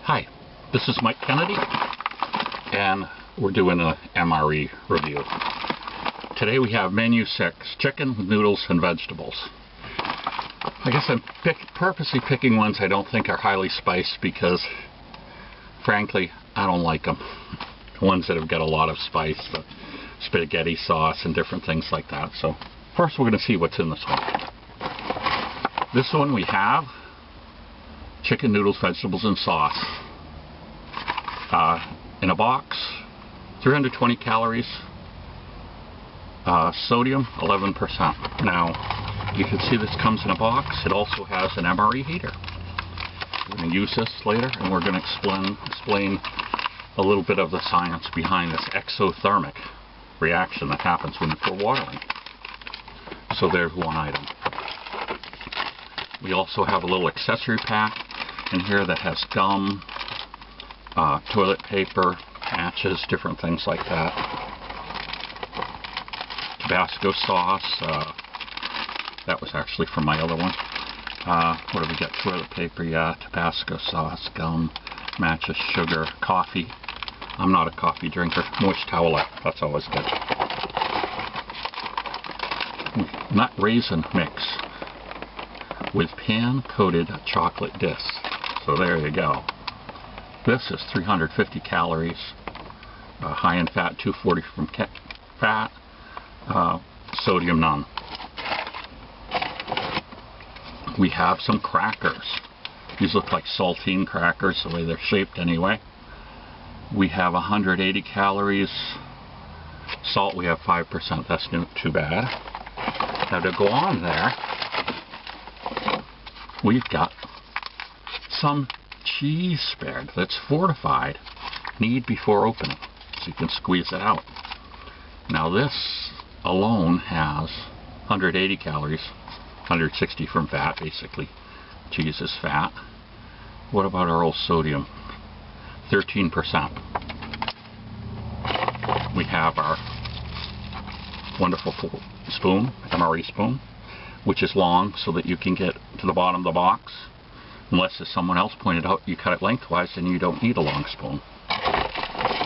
Hi, this is Mike Kennedy, and we're doing an MRE review. Today we have menu 6, chicken with noodles and vegetables. I guess I'm purposely picking ones I don't think are highly spiced because, frankly, I don't like them. Ones that have got a lot of spice, the spaghetti sauce and different things like that. So first we're going to see what's in this one. This one we have chicken, noodles, vegetables, and sauce. In a box, 320 calories, sodium 11%. Now, you can see this comes in a box. It also has an MRE heater. We're going to use this later, and we're going to explain a little bit of the science behind this exothermic reaction that happens when you pour water in. So there's one item. We also have a little accessory pack in here that has gum, toilet paper, matches, different things like that. Tabasco sauce, that was actually from my other one. What have we got? Toilet paper, yeah, Tabasco sauce, gum, matches, sugar, coffee. I'm not a coffee drinker. Moist towelette, that's always good. Nut raisin mix with pan-coated chocolate discs. So there you go. This is 350 calories, high in fat, 240 from fat, sodium none. We have some crackers. These look like saltine crackers, the way they're shaped anyway. We have 180 calories. Salt, we have 5%. That's not too bad. Now to go on there, we've got some cheese spread that's fortified. Knead before opening, so you can squeeze it out. Now this alone has 180 calories, 160 from fat, basically. Cheese is fat. What about our old sodium? 13%. We have our wonderful spoon, MRE spoon, which is long so that you can get to the bottom of the box. Unless, as someone else pointed out, you cut it lengthwise and you don't need a long spoon.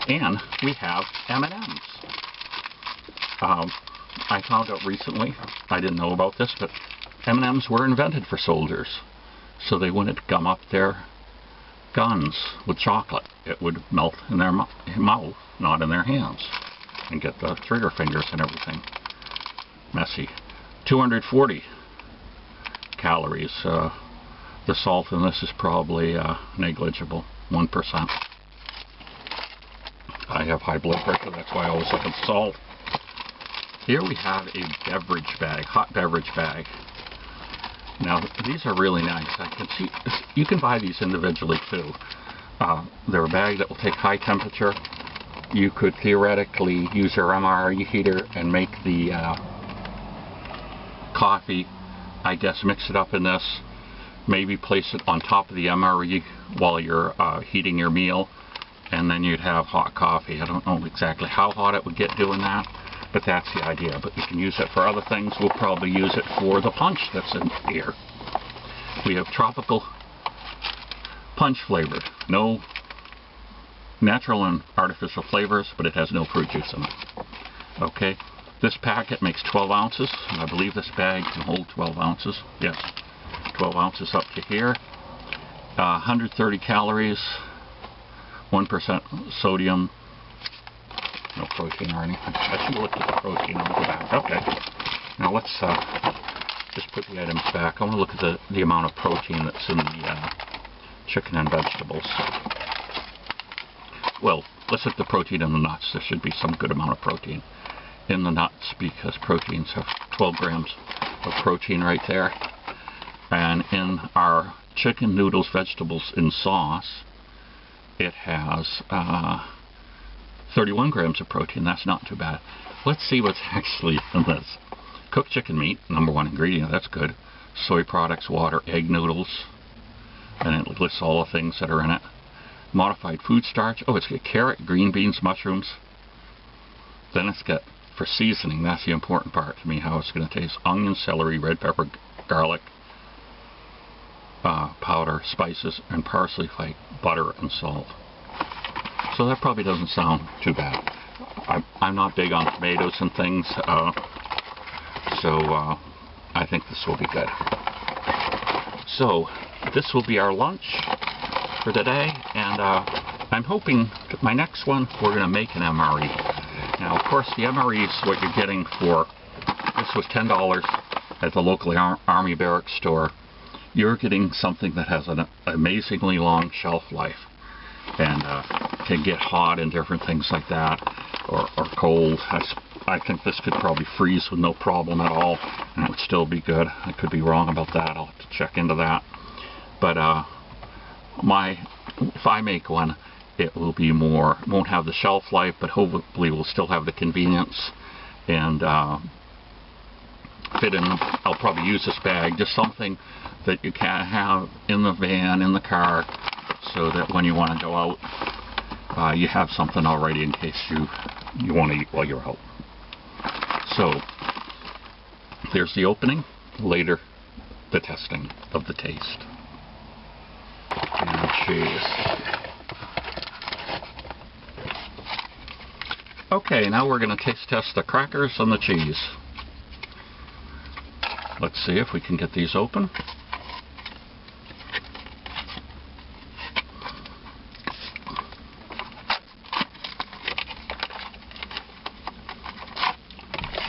And we have M&Ms. I found out recently, I didn't know about this, but M&Ms were invented for soldiers. So they wouldn't gum up their guns with chocolate. It would melt in their mouth, not in their hands, and get the trigger fingers and everything messy. 240 calories. The salt in this is probably negligible, 1%. I have high blood pressure, that's why I always look at salt. Here we have a beverage bag, hot beverage bag. Now these are really nice. I can see you can buy these individually too. They're a bag that will take high temperature. You could theoretically use your MRE heater and make the coffee. I guess mix it up in this. Maybe place it on top of the MRE while you're heating your meal, and then you'd have hot coffee. I don't know exactly how hot it would get doing that, but that's the idea. But you can use it for other things. We'll probably use it for the punch that's in here. We have tropical punch flavored. No natural and artificial flavors, but it has no fruit juice in it. Okay, this packet makes 12 ounces. I believe this bag can hold 12 ounces. Yes. 12 ounces up to here, 130 calories, 1% sodium, no protein or anything. I should have looked at the protein on the back. Okay, now let's just put the items back. I want to look at the amount of protein that's in the chicken and vegetables. Well, let's look at the protein in the nuts. There should be some good amount of protein in the nuts because proteins have 12 grams of protein right there. And in our chicken, noodles, vegetables, and sauce, it has 31 grams of protein. That's not too bad. Let's see what's actually in this. Cooked chicken meat, #1 ingredient, that's good. Soy products, water, egg noodles, and it lists all the things that are in it. Modified food starch. Oh, it's got carrot, green beans, mushrooms. Then it's got, for seasoning, that's the important part to me, how it's going to taste. Onion, celery, red pepper, garlic, powder, spices, and parsley, like butter and salt. So that probably doesn't sound too bad. I'm not big on tomatoes and things, so I think this will be good. So this will be our lunch for today, and I'm hoping that my next one we're going to make an MRE. Now, of course, the MRE is what you're getting for, this was $10 at the local Army Barracks store. You're getting something that has an amazingly long shelf life and can get hot and different things like that, or cold. I think this could probably freeze with no problem at all, and it would still be good. I could be wrong about that. I'll have to check into that. But if I make one, it will be more, won't have the shelf life, but hopefully will still have the convenience and fit in. I'll probably use this bag, just something that you can have in the van, in the car, so that when you want to go out, you have something already in case you want to eat while you're out. So there's the opening. Later, the testing of the taste. And cheese. Okay, now we're going to taste test the crackers and the cheese. Let's see if we can get these open.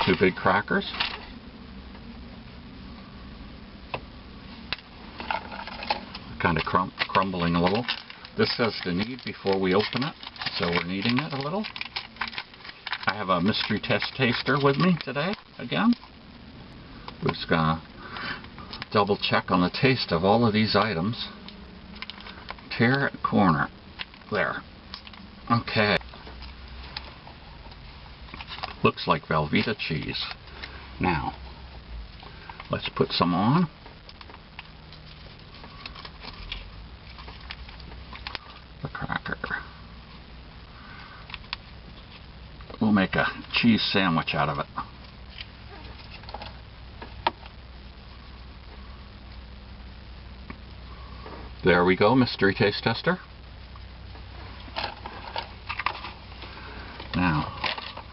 Two big crackers. Kind of crumbling a little. This says to knead before we open it, so we're kneading it a little. I have a mystery test taster with me today, again. We're just going to double check on the taste of all of these items. Tear it corner. There. Okay. Looks like Velveeta cheese. Now, let's put some on. The cracker. We'll make a cheese sandwich out of it. There we go, mystery taste tester. Now,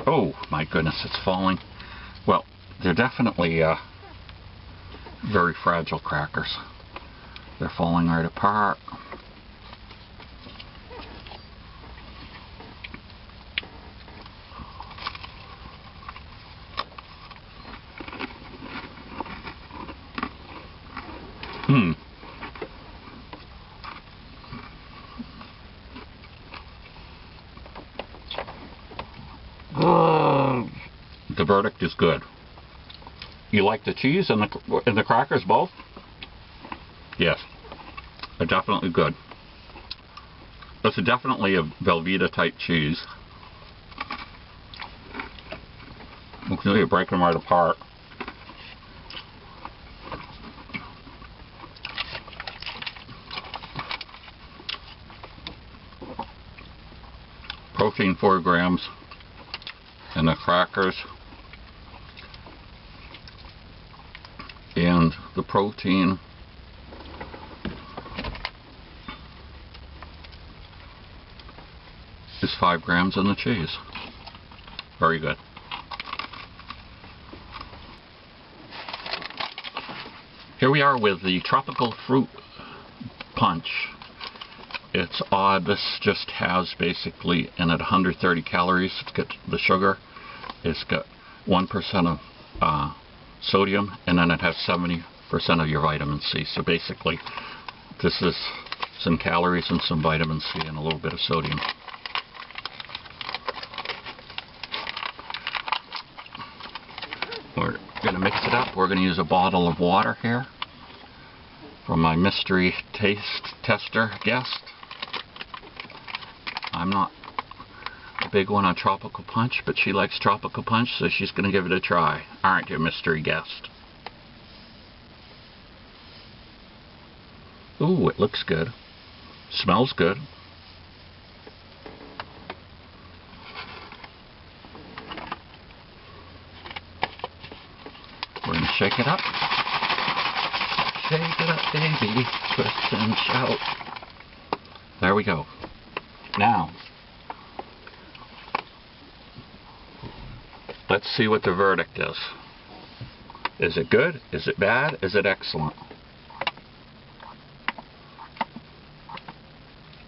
oh my goodness, it's falling. Well, they're definitely very fragile crackers. They're falling right apart. The verdict is good. You like the cheese and the crackers both? Yes, they're definitely good. This is definitely a Velveeta type cheese. You can really break them right apart. Protein 4 grams, and the crackers and the protein is 5 grams in the cheese. Very good. Here we are with the tropical fruit punch. It's odd, this just has basically in it 130 calories. It's got the sugar, it's got 1% of sodium, and then it has 70% of your vitamin C. So basically this is some calories and some vitamin C and a little bit of sodium. We're going to mix it up. We're going to use a bottle of water here from my mystery taste tester guest. I'm not a big one on tropical punch, but she likes tropical punch, so she's going to give it a try. Aren't you, mystery guest? Ooh, it looks good. Smells good. We're going to shake it up. Shake it up, baby. Twist and shout. There we go. Now, let's see what the verdict is. Is it good? Is it bad? Is it excellent?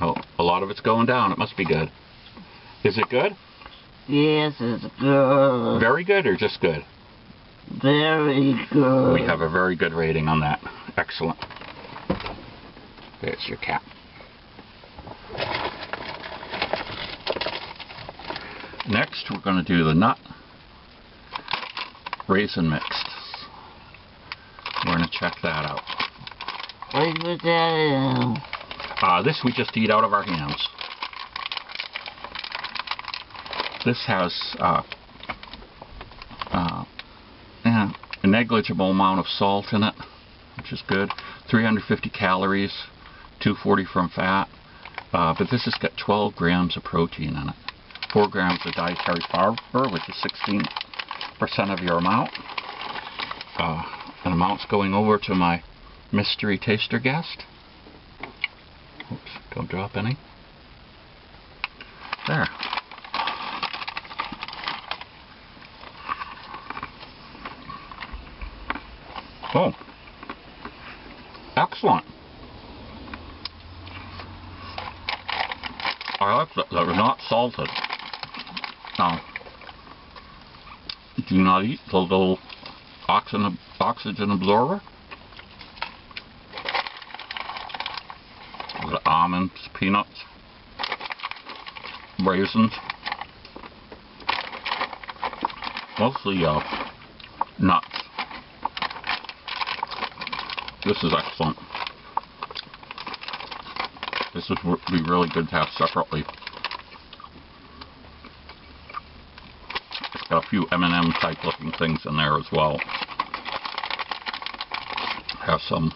Oh, a lot of it's going down. It must be good. Is it good? Yes, it's good. Very good or just good? Very good. We have a very good rating on that. Excellent. There's your cap. Next, we're going to do the nut raisin mixed. We're going to check that out. What do you put that in? This we just eat out of our hands. This has a negligible amount of salt in it, which is good. 350 calories, 240 from fat, but this has got 12 grams of protein in it. 4 grams of dietary fiber, which is 16% of your amount. An amount's going over to my mystery taster guest. Oops, don't drop any. There. Oh, excellent. I like that they're not salted. Do you not eat the little oxygen absorber? The almonds, peanuts, raisins, mostly nuts. This is excellent. This would be really good to have separately. It's got a few M&M type looking things in there as well. Have some.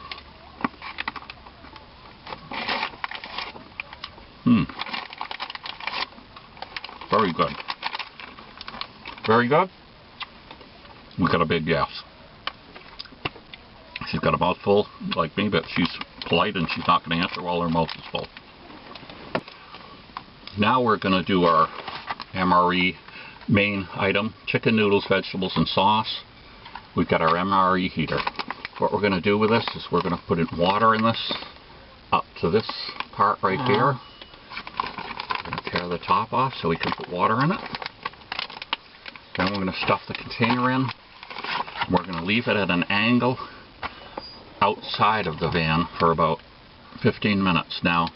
Very good. Very good? We got a big yes. She's got a mouthful like me, but she's polite and she's not going to answer while her mouth is full. Now we're going to do our MRE main item, chicken noodles, vegetables, and sauce. We've got our MRE heater. What we're going to do with this is we're going to put in water in this up to this part right here. We're going to tear the top off so we can put water in it. Then we're going to stuff the container in. We're going to leave it at an angle outside of the van for about 15 minutes. Now,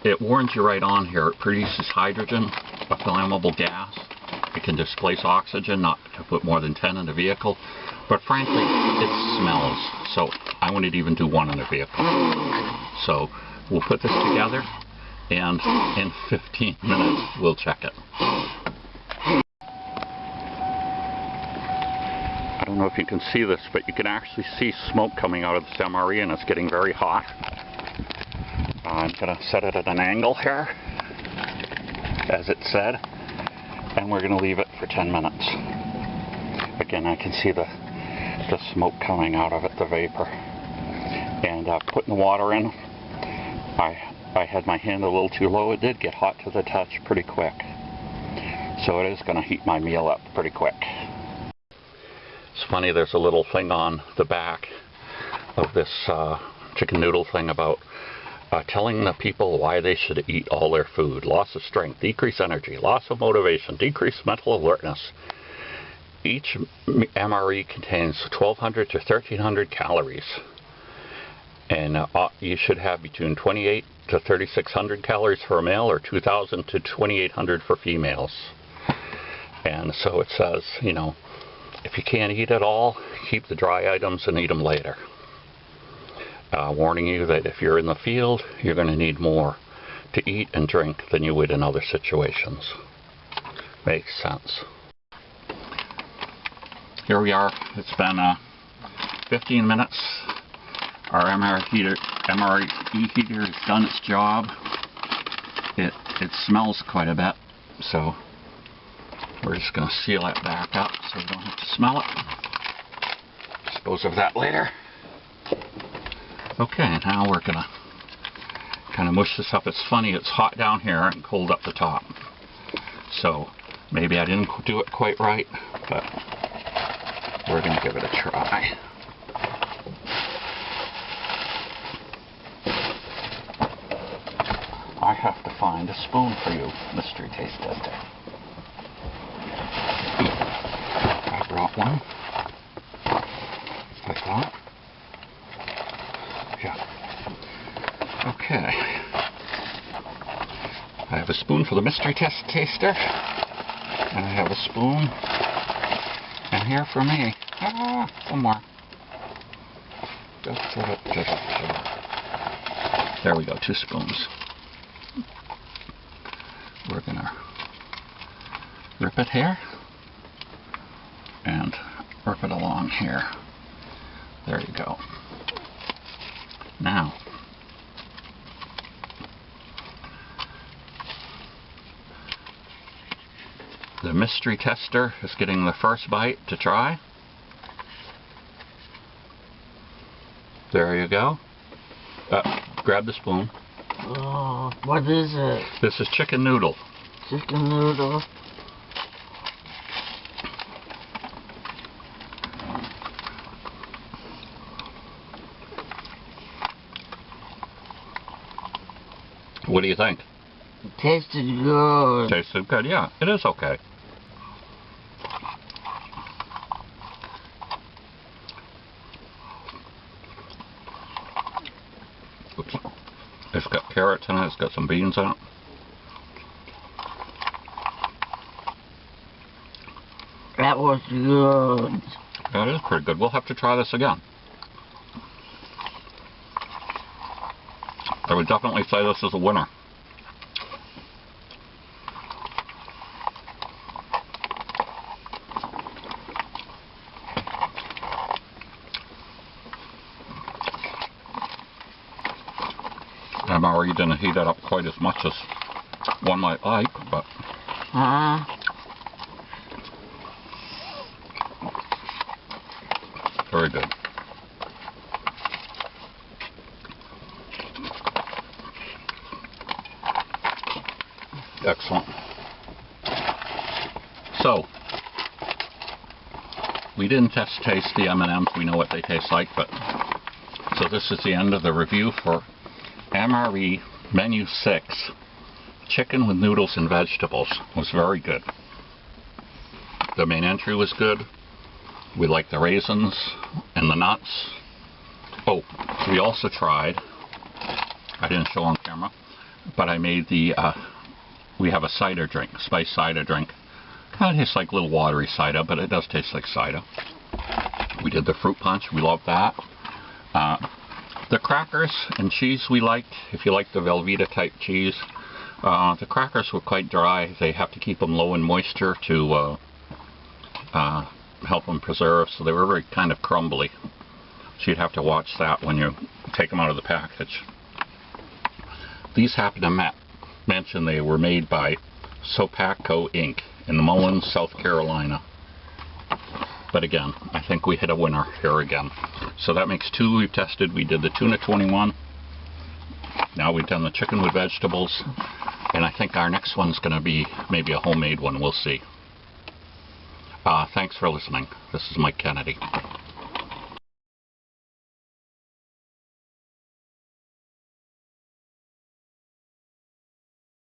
it warns you right on here, it produces hydrogen, a flammable gas. It can displace oxygen, not to put more than 10 in a vehicle, but frankly, it smells, so I wouldn't even do one in a vehicle. So, we'll put this together, and in 15 minutes, we'll check it. I don't know if you can see this, but you can actually see smoke coming out of this MRE, and it's getting very hot. I'm going to set it at an angle here, as it said, and we're going to leave it for 10 minutes. Again, I can see the smoke coming out of it, the vapor. And putting the water in, I had my hand a little too low. It did get hot to the touch pretty quick. So it is going to heat my meal up pretty quick. It's funny, there's a little thing on the back of this chicken noodle thing about telling the people why they should eat all their food. Loss of strength, decreased energy, loss of motivation, decreased mental alertness. Each MRE contains 1,200 to 1,300 calories. And you should have between 28 to 3,600 calories for a male or 2,000 to 2,800 for females. And so it says, you know, if you can't eat it all, keep the dry items and eat them later. Warning you that if you're in the field, you're going to need more to eat and drink than you would in other situations. Makes sense. Here we are. It's been 15 minutes. Our MRE heater has done its job. It smells quite a bit, so we're just going to seal it back up so we don't have to smell it. Dispose of that later. Okay, now we're gonna kind of mush this up. It's funny, it's hot down here and cold up the top. So maybe I didn't do it quite right, but we're gonna give it a try. I have to find a spoon for you, mystery taste tester. I brought one. Like that. Yeah. Okay. I have a spoon for the mystery taster. And I have a spoon. And here for me. Ah, one more. There we go, 2 spoons. We're gonna rip it here and rip it along here. There you go. Now, the mystery tester is getting the first bite to try. There you go. Grab the spoon. Oh, what is it? This is chicken noodle. Chicken noodle. What do you think? It tasted good. Tasted good, yeah. It is okay. Oops. It's got carrots in it. It's got some beans in it. That was good. That is pretty good. We'll have to try this again. I would definitely say this is a winner. MRE didn't heat it up quite as much as one might like, but very good. Excellent. So, we didn't taste the M&Ms. We know what they taste like, but so this is the end of the review for MRE Menu 6. Chicken with noodles and vegetables. It was very good. The main entry was good. We liked the raisins and the nuts. Oh, we also tried, I didn't show on camera, but I made the, we have a cider drink, spice cider drink. Kind of tastes like a little watery cider, but it does taste like cider. We did the fruit punch. We love that. The crackers and cheese we liked. If you like the Velveeta type cheese, the crackers were quite dry. They have to keep them low in moisture to help them preserve, so they were very kind of crumbly. So you'd have to watch that when you take them out of the package. These happen to mention they were made by Sopacco Inc. in Mullins, South Carolina. But again, I think we hit a winner here again. So that makes 2 we've tested. We did the tuna 21. Now we've done the chicken with vegetables. And I think our next one's going to be maybe a homemade one. We'll see. Thanks for listening. This is Mike Kennedy.